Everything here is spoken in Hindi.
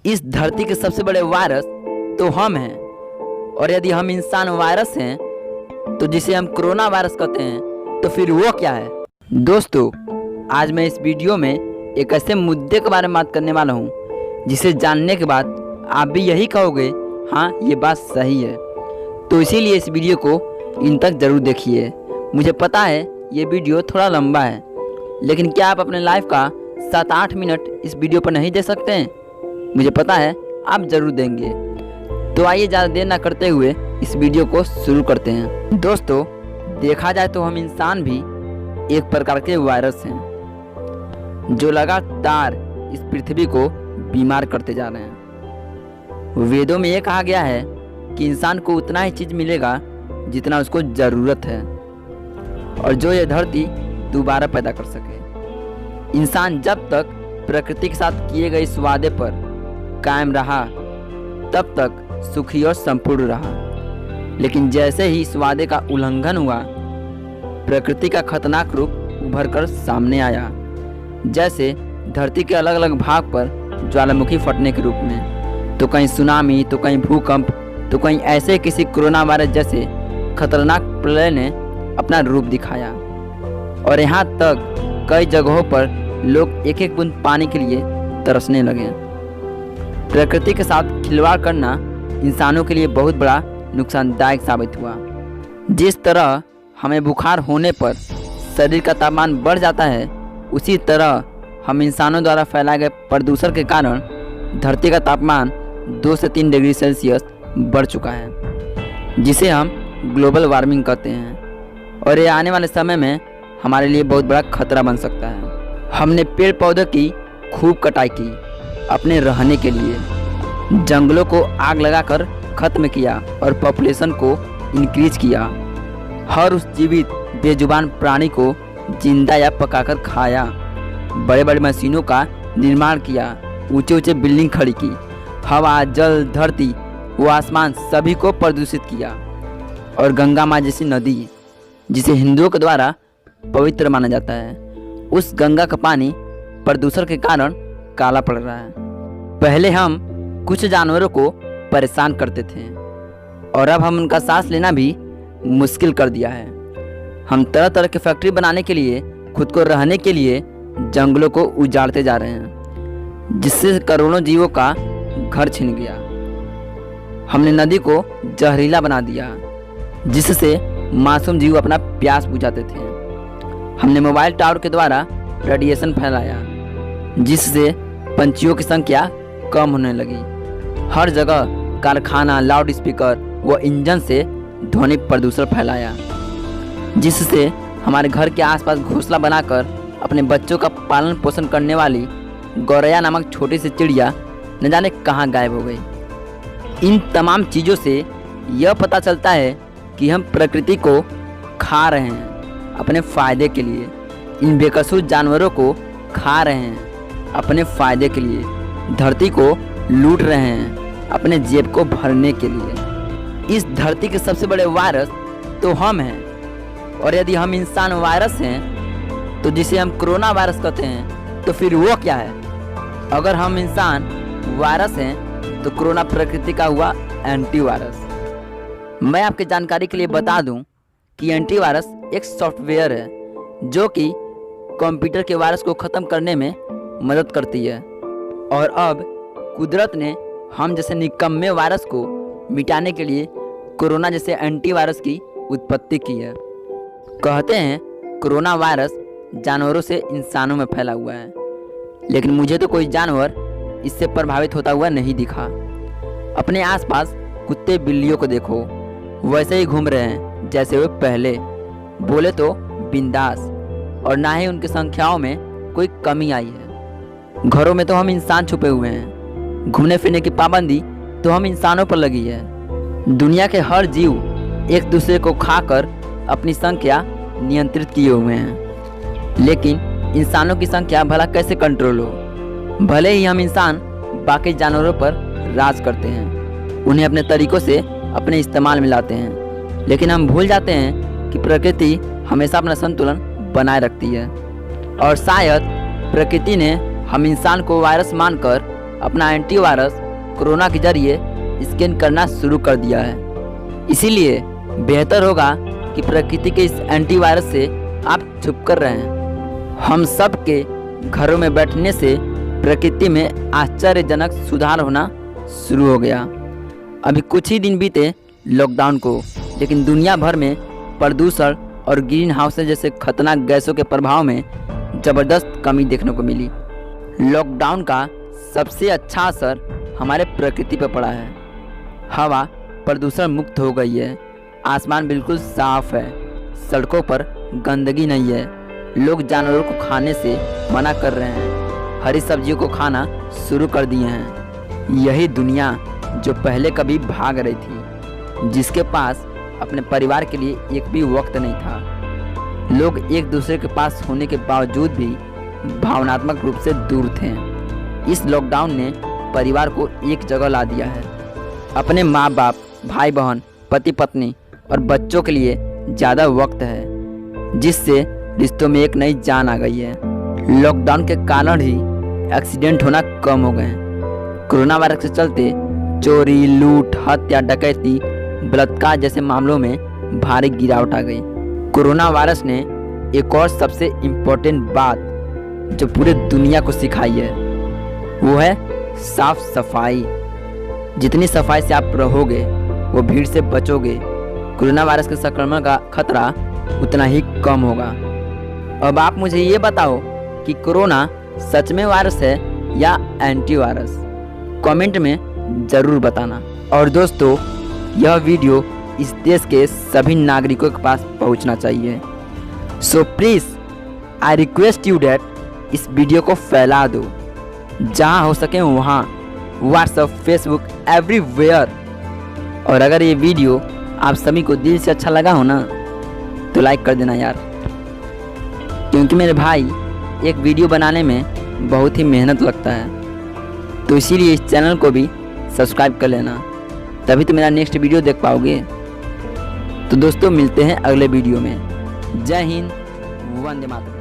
इस धरती के सबसे बड़े वायरस तो हम हैं। और यदि हम इंसान वायरस हैं तो जिसे हम कोरोना वायरस कहते हैं तो फिर वो क्या है। दोस्तों, आज मैं इस वीडियो में एक ऐसे मुद्दे के बारे में बात करने वाला हूँ जिसे जानने के बाद आप भी यही कहोगे, हाँ ये बात सही है। तो इसीलिए इस वीडियो को इन तक ज़रूर देखिए। मुझे पता है ये वीडियो थोड़ा लंबा है, लेकिन क्या आप अपने लाइफ का 7-8 मिनट इस वीडियो पर नहीं दे सकते हैं? मुझे पता है आप ज़रूर देंगे। तो आइए ज़्यादा देर ना करते हुए इस वीडियो को शुरू करते हैं। दोस्तों, देखा जाए तो हम इंसान भी एक प्रकार के वायरस हैं जो लगातार इस पृथ्वी को बीमार करते जा रहे हैं। वेदों में ये कहा गया है कि इंसान को उतना ही चीज़ मिलेगा जितना उसको ज़रूरत है, और जो ये धरती दोबारा पैदा कर सके। इंसान जब तक प्रकृति के साथ किए गए इस वादे पर कायम रहा तब तक सुखी और संपूर्ण रहा, लेकिन जैसे ही इस वादे का उल्लंघन हुआ, प्रकृति का खतरनाक रूप उभर कर सामने आया। जैसे धरती के अलग अलग भाग पर ज्वालामुखी फटने के रूप में, तो कहीं सुनामी, तो कहीं भूकंप, तो कहीं ऐसे किसी कोरोना वायरस जैसे खतरनाक प्रलय ने अपना रूप दिखाया। और यहाँ तक कई जगहों पर लोग एक एक बूंद पानी के लिए तरसने लगे। प्रकृति के साथ खिलवाड़ करना इंसानों के लिए बहुत बड़ा नुकसानदायक साबित हुआ। जिस तरह हमें बुखार होने पर शरीर का तापमान बढ़ जाता है, उसी तरह हम इंसानों द्वारा फैलाए गए प्रदूषण के कारण धरती का तापमान 2 से 3 डिग्री सेल्सियस बढ़ चुका है, जिसे हम ग्लोबल वार्मिंग कहते हैं। और ये आने वाले समय में हमारे लिए बहुत बड़ा खतरा बन सकता है। हमने पेड़ पौधों की खूब कटाई की अपने रहने के लिए, जंगलों को आग लगाकर ख़त्म किया और पॉपुलेशन को इंक्रीज किया। हर उस जीवित बेजुबान प्राणी को जिंदा या पकाकर खाया। बड़े बड़े मशीनों का निर्माण किया, ऊंचे ऊंचे बिल्डिंग खड़ी की, हवा, जल, धरती व आसमान सभी को प्रदूषित किया। और गंगा माँ जैसी नदी, जिसे हिंदुओं के द्वारा पवित्र माना जाता है, उस गंगा का पानी प्रदूषण के कारण काला पड़ रहा है। पहले हम कुछ जानवरों को परेशान करते थे और अब हम उनका सांस लेना भी मुश्किल कर दिया है। हम तरह तरह के फैक्ट्री बनाने के लिए, खुद को रहने के लिए जंगलों को उजाड़ते जा रहे हैं, जिससे करोड़ों जीवों का घर छिन गया। हमने नदी को जहरीला बना दिया, जिससे मासूम जीव अपना प्यास बुझाते थे। हमने मोबाइल टावर के द्वारा रेडिएशन फैलाया, जिससे पंछियों की संख्या कम होने लगी। हर जगह कारखाना, लाउड स्पीकर व इंजन से ध्वनि प्रदूषण फैलाया, जिससे हमारे घर के आसपास घोंसला बनाकर अपने बच्चों का पालन पोषण करने वाली गौरैया नामक छोटी सी चिड़िया न जाने कहाँ गायब हो गई। इन तमाम चीज़ों से यह पता चलता है कि हम प्रकृति को खा रहे हैं अपने फ़ायदे के लिए। इन बेकसूर जानवरों को खा रहे हैं अपने फ़ायदे के लिए। धरती को लूट रहे हैं अपने जेब को भरने के लिए। इस धरती के सबसे बड़े वायरस तो हम हैं। और यदि हम इंसान वायरस हैं तो जिसे हम कोरोना वायरस कहते हैं तो फिर वो क्या है। अगर हम इंसान वायरस हैं तो कोरोना प्रकृति का हुआ एंटीवायरस। मैं आपकी जानकारी के लिए बता दूं कि एंटीवायरस एक सॉफ्टवेयर है जो कि कंप्यूटर के वायरस को ख़त्म करने में मदद करती है। और अब कुदरत ने हम जैसे निकम्मे वायरस को मिटाने के लिए कोरोना जैसे एंटीवायरस की उत्पत्ति की है। कहते हैं कोरोना वायरस जानवरों से इंसानों में फैला हुआ है, लेकिन मुझे तो कोई जानवर इससे प्रभावित होता हुआ नहीं दिखा। अपने आसपास कुत्ते बिल्लियों को देखो, वैसे ही घूम रहे हैं जैसे वे पहले। बोले तो बिंदास, और ना ही उनकी संख्याओं में कोई कमी आई है। घरों में तो हम इंसान छुपे हुए हैं। घूमने फिरने की पाबंदी तो हम इंसानों पर लगी है। दुनिया के हर जीव एक दूसरे को खाकर अपनी संख्या नियंत्रित किए हुए हैं, लेकिन इंसानों की संख्या भला कैसे कंट्रोल हो। भले ही हम इंसान बाकी जानवरों पर राज करते हैं, उन्हें अपने तरीकों से अपने इस्तेमाल में लाते हैं, लेकिन हम भूल जाते हैं कि प्रकृति हमेशा अपना संतुलन बनाए रखती है। और शायद प्रकृति ने हम इंसान को वायरस मानकर अपना एंटीवायरस कोरोना के जरिए स्कैन करना शुरू कर दिया है। इसीलिए बेहतर होगा कि प्रकृति के इस एंटीवायरस से आप छुप कर रहें। हम सब के घरों में बैठने से प्रकृति में आश्चर्यजनक सुधार होना शुरू हो गया। अभी कुछ ही दिन बीते लॉकडाउन को, लेकिन दुनिया भर में प्रदूषण और ग्रीन हाउस जैसे खतरनाक गैसों के प्रभाव में ज़बरदस्त कमी देखने को मिली। लॉकडाउन का सबसे अच्छा असर हमारे प्रकृति पर पड़ा है। हवा प्रदूषण मुक्त हो गई है, आसमान बिल्कुल साफ है, सड़कों पर गंदगी नहीं है, लोग जानवरों को खाने से मना कर रहे हैं, हरी सब्जियों को खाना शुरू कर दिए हैं। यही दुनिया जो पहले कभी भाग रही थी, जिसके पास अपने परिवार के लिए एक भी वक्त नहीं था। लोग एक दूसरे के पास होने के बावजूद भी भावनात्मक रूप से दूर थे। इस लॉकडाउन ने परिवार को एक जगह ला दिया है। अपने माँ बाप, भाई बहन, पति पत्नी और बच्चों के लिए ज़्यादा वक्त है, जिससे रिश्तों में एक नई जान आ गई है। लॉकडाउन के कारण ही एक्सीडेंट होना कम हो गए। कोरोना वायरस के चलते चोरी, लूट, हत्या, डकैती, बलात्कार जैसे मामलों में भारी गिरावट आ गई। कोरोना वायरस ने एक और सबसे इम्पोर्टेंट बात जो पूरे दुनिया को सिखाई है, वो है साफ सफाई। जितनी सफाई से आप रहोगे, वो भीड़ से बचोगे, कोरोना वायरस के संक्रमण का खतरा उतना ही कम होगा। अब आप मुझे ये बताओ कि कोरोना सच में वायरस है या एंटीवायरस? कमेंट में ज़रूर बताना। और दोस्तों, यह वीडियो इस देश के सभी नागरिकों के पास पहुंचना चाहिए। So please I request you that इस वीडियो को फैला दो, जहां हो सके वहां, व्हाट्सएप, फेसबुक, एवरीवेयर। और अगर ये वीडियो आप सभी को दिल से अच्छा लगा हो ना, तो लाइक कर देना यार, क्योंकि मेरे भाई एक वीडियो बनाने में बहुत ही मेहनत लगता है। तो इसीलिए इस चैनल को भी सब्सक्राइब कर लेना, तभी तो मेरा नेक्स्ट वीडियो देख पाओगे। तो दोस्तों, मिलते हैं अगले वीडियो में। जय हिंद, वंदे मातरम।